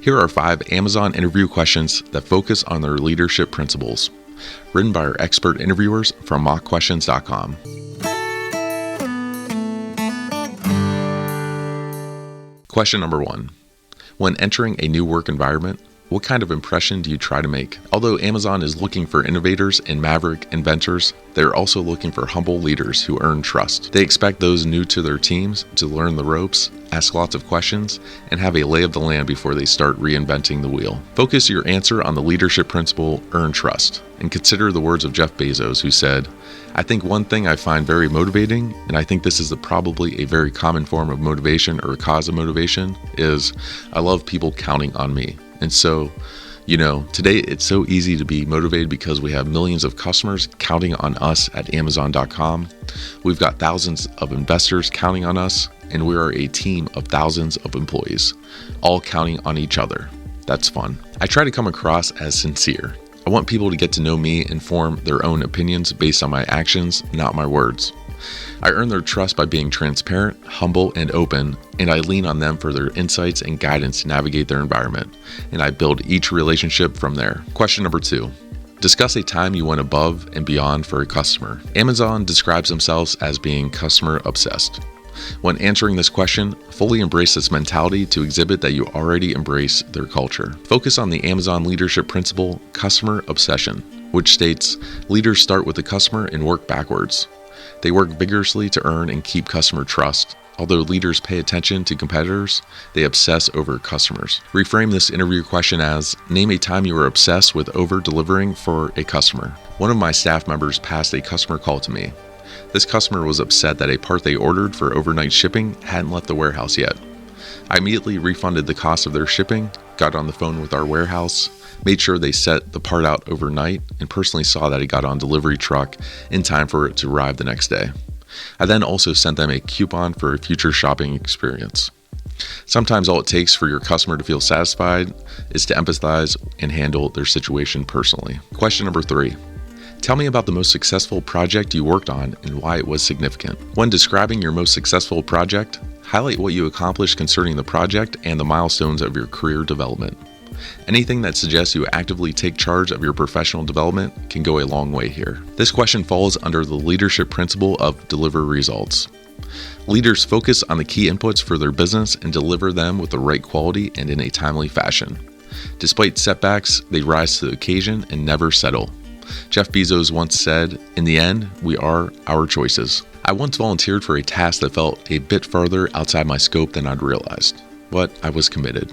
Here are 5 Amazon interview questions that focus on their leadership principles, written by our expert interviewers from mockquestions.com. Question number 1. When entering a new work environment, what kind of impression do you try to make? Although Amazon is looking for innovators and maverick inventors, they're also looking for humble leaders who earn trust. They expect those new to their teams to learn the ropes, ask lots of questions, and have a lay of the land before they start reinventing the wheel. Focus your answer on the leadership principle, earn trust, and consider the words of Jeff Bezos, who said, "I think one thing I find very motivating, and I think this is probably a very common form of motivation or cause of motivation, is I love people counting on me." And so, today it's so easy to be motivated because we have millions of customers counting on us at Amazon.com. We've got thousands of investors counting on us, and we are a team of thousands of employees, all counting on each other. That's fun. I try to come across as sincere. I want people to get to know me and form their own opinions based on my actions, not my words. I earn their trust by being transparent, humble, and open, and I lean on them for their insights and guidance to navigate their environment, and I build each relationship from there. Question number 2. Discuss a time you went above and beyond for a customer. Amazon describes themselves as being customer obsessed. When answering this question, fully embrace this mentality to exhibit that you already embrace their culture. Focus on the Amazon leadership principle, customer obsession, which states, leaders start with the customer and work backwards. They work vigorously to earn and keep customer trust. Although leaders pay attention to competitors, they obsess over customers. Reframe this interview question as, name a time you were obsessed with over-delivering for a customer. One of my staff members passed a customer call to me. This customer was upset that a part they ordered for overnight shipping hadn't left the warehouse yet. I immediately refunded the cost of their shipping, got on the phone with our warehouse, made sure they set the part out overnight, and personally saw that it got on delivery truck in time for it to arrive the next day. I then also sent them a coupon for a future shopping experience. Sometimes all it takes for your customer to feel satisfied is to empathize and handle their situation personally. Question number 3. Tell me about the most successful project you worked on and why it was significant. When describing your most successful project, highlight what you accomplished concerning the project and the milestones of your career development. Anything that suggests you actively take charge of your professional development can go a long way here. This question falls under the leadership principle of deliver results. Leaders focus on the key inputs for their business and deliver them with the right quality and in a timely fashion. Despite setbacks, they rise to the occasion and never settle. Jeff Bezos once said, "In the end, we are our choices." I once volunteered for a task that felt a bit farther outside my scope than I'd realized, but I was committed.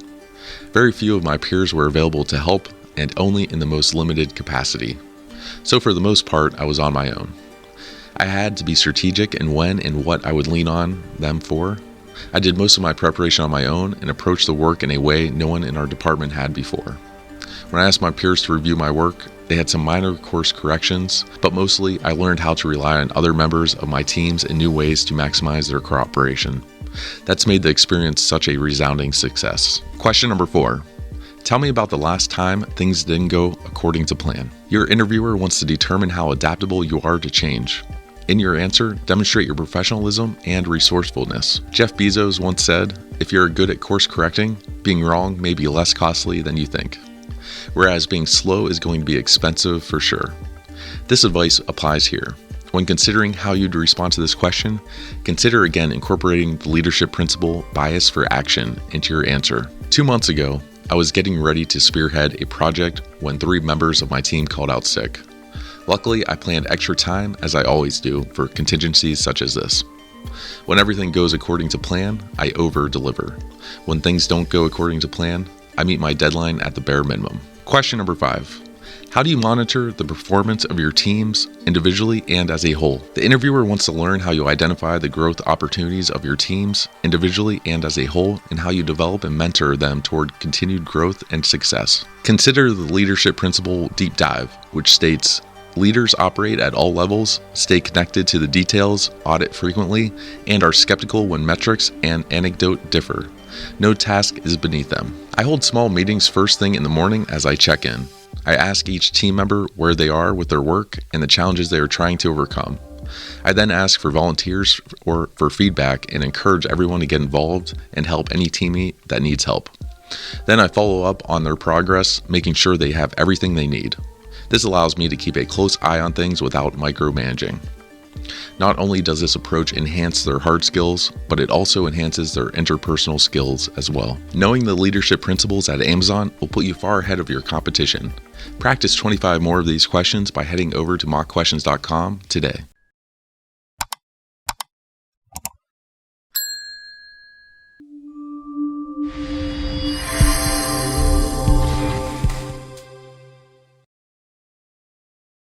Very few of my peers were available to help, and only in the most limited capacity. So for the most part, I was on my own. I had to be strategic in when and what I would lean on them for. I did most of my preparation on my own and approached the work in a way no one in our department had before. When I asked my peers to review my work, they had some minor course corrections, but mostly I learned how to rely on other members of my teams in new ways to maximize their cooperation. That's made the experience such a resounding success. Question number 4. Tell me about the last time things didn't go according to plan. Your interviewer wants to determine how adaptable you are to change. In your answer, demonstrate your professionalism and resourcefulness. Jeff Bezos once said, "If you're good at course correcting, being wrong may be less costly than you think. Whereas being slow is going to be expensive for sure." This advice applies here. When considering how you'd respond to this question, consider again incorporating the leadership principle, bias for action, into your answer. 2 months ago, I was getting ready to spearhead a project when 3 members of my team called out sick. Luckily, I planned extra time, as I always do, for contingencies such as this. When everything goes according to plan, I over-deliver. When things don't go according to plan, I meet my deadline at the bare minimum. Question number 5. How do you monitor the performance of your teams individually and as a whole? The interviewer wants to learn how you identify the growth opportunities of your teams individually and as a whole, and how you develop and mentor them toward continued growth and success. Consider the leadership principle deep dive, which states, leaders operate at all levels, stay connected to the details, audit frequently, and are skeptical when metrics and anecdote differ. No task is beneath them. I hold small meetings first thing in the morning as I check in. I ask each team member where they are with their work and the challenges they are trying to overcome. I then ask for volunteers or for feedback and encourage everyone to get involved and help any teammate that needs help. Then I follow up on their progress, making sure they have everything they need. This allows me to keep a close eye on things without micromanaging. Not only does this approach enhance their hard skills, but it also enhances their interpersonal skills as well. Knowing the leadership principles at Amazon will put you far ahead of your competition. Practice 25 more of these questions by heading over to mockquestions.com today.